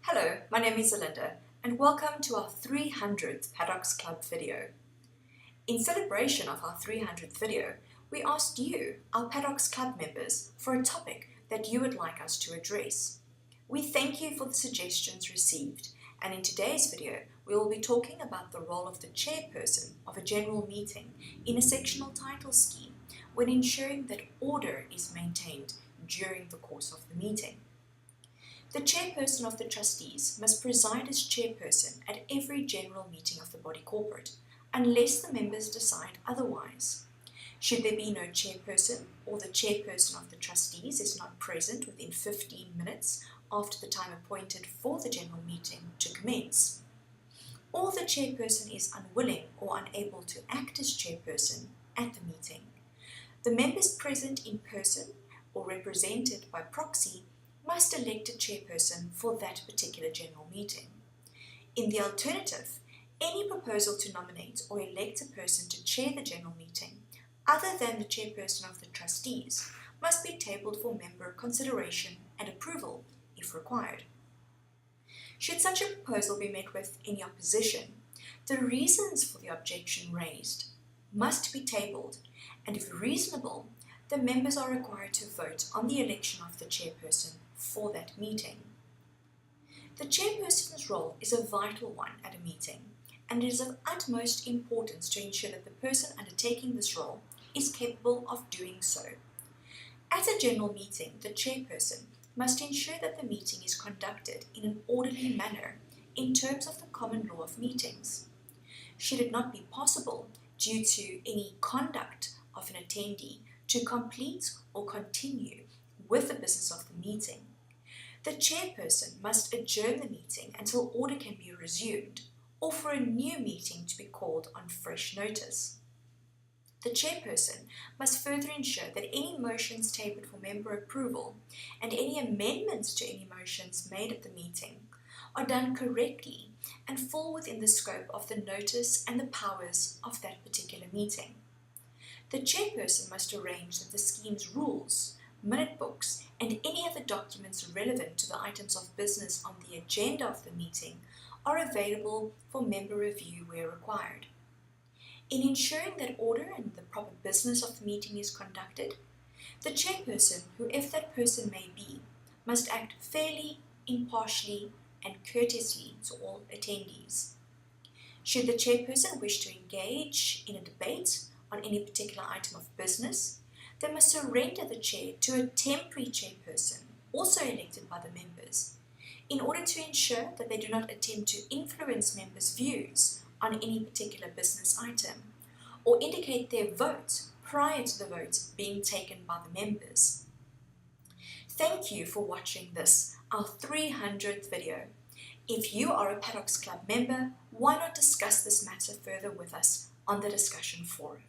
Hello, my name is Zerlinda and welcome to our 300th Paddocks Club video. In celebration of our 300th video, we asked you, our Paddocks Club members, for a topic that you would like us to address. We thank you for the suggestions received, and in today's video we will be talking about the role of the chairperson of a general meeting in a sectional title scheme when ensuring that order is maintained during the course of the meeting. The chairperson of the trustees must preside as chairperson at every general meeting of the body corporate, unless the members decide otherwise. Should there be no chairperson, or the chairperson of the trustees is not present within 15 minutes after the time appointed for the general meeting to commence, or the chairperson is unwilling or unable to act as chairperson at the meeting, the members present in person or represented by proxy must elect a chairperson for that particular general meeting. In the alternative, any proposal to nominate or elect a person to chair the general meeting, other than the chairperson of the trustees, must be tabled for member consideration and approval if required. Should such a proposal be met with any opposition, the reasons for the objection raised must be tabled, and if reasonable, the members are required to vote on the election of the chairperson for that meeting. The chairperson's role is a vital one at a meeting, and it is of utmost importance to ensure that the person undertaking this role is capable of doing so. At a general meeting, the chairperson must ensure that the meeting is conducted in an orderly manner in terms of the common law of meetings. Should it not be possible, due to any conduct of an attendee, to complete or continue with the business of the meeting, the chairperson must adjourn the meeting until order can be resumed, or for a new meeting to be called on fresh notice. The chairperson must further ensure that any motions tabled for member approval and any amendments to any motions made at the meeting are done correctly and fall within the scope of the notice and the powers of that particular meeting. The chairperson must arrange that the scheme's rules, minute books, and any other documents relevant to the items of business on the agenda of the meeting are available for member review where required. In ensuring that order and the proper business of the meeting is conducted, the chairperson, whoever that person may be, must act fairly, impartially, and courteously to all attendees. Should the chairperson wish to engage in a debate on any particular item of business, they must surrender the chair to a temporary chairperson, also elected by the members, in order to ensure that they do not attempt to influence members' views on any particular business item, or indicate their vote prior to the vote being taken by the members. Thank you for watching this, our 300th video. If you are a Paddocks Club member, why not discuss this matter further with us on the discussion forum?